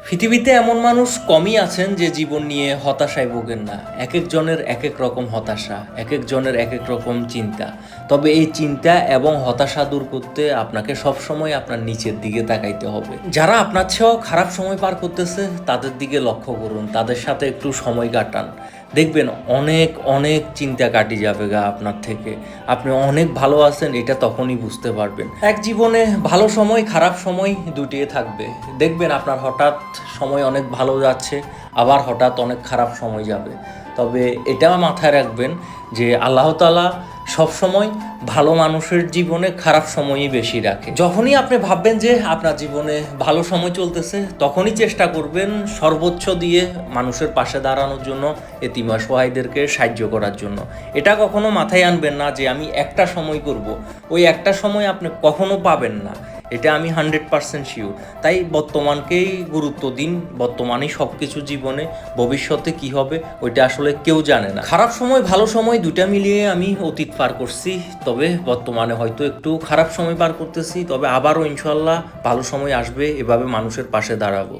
পৃথিবীতে এমন মানুষ কমই আছেন যে জীবন নিয়ে হতাশায় ভোগেন না। এক একজনের এক এক রকম হতাশা, এক একজনের এক এক রকম চিন্তা। তবে এই চিন্তা এবং হতাশা দূর করতে আপনাকে সবসময় আপনার নিচের দিকে তাকাইতে হবে। যারা আপনার চেয়েও খারাপ সময় পার করতেছে তাদের দিকে লক্ষ্য করুন, তাদের সাথে একটু সময় কাটান। দেখবেন অনেক অনেক চিন্তা কাটি যাবে গা আপনার থেকে। আপনি অনেক ভালো আছেন এটা তখনই বুঝতে পারবেন। এক জীবনে ভালো সময় খারাপ সময় দুটিয়ে থাকবে। দেখবেন আপনার হঠাৎ সময় অনেক ভালো যাচ্ছে, আবার হঠাৎ অনেক খারাপ সময় যাবে। তবে এটা মাথায় রাখবেন যে আল্লাহ তাআলা সবসময় ভালো মানুষের জীবনে খারাপ সময়ই বেশি রাখে। যখনই আপনি ভাববেন যে আপনার জীবনে ভালো সময় চলতেছে, তখনই চেষ্টা করবেন সর্বোচ্চ দিয়ে মানুষের পাশে দাঁড়ানোর জন্য, এতিম অসহায়দেরকে সাহায্য করার জন্য। এটা কখনো মাথায় আনবেন না যে আমি একটা সময় করব, ওই একটা সময় আপনি কখনো পাবেন না। এটা আমি 100% শিওর। তাই বর্তমানকেই গুরুত্ব দিন, বর্তমানেই সব কিছু জীবনে। ভবিষ্যতে কি হবে ওইটা আসলে কেউ জানে না। খারাপ সময় ভালো সময় দুটা মিলিয়ে আমি অতীত পার করছি, তবে বর্তমানে হয়তো একটু খারাপ সময় পার করতেছি, তবে আবারও ইনশাল্লাহ ভালো সময় আসবে, এভাবে মানুষের পাশে দাঁড়াবো।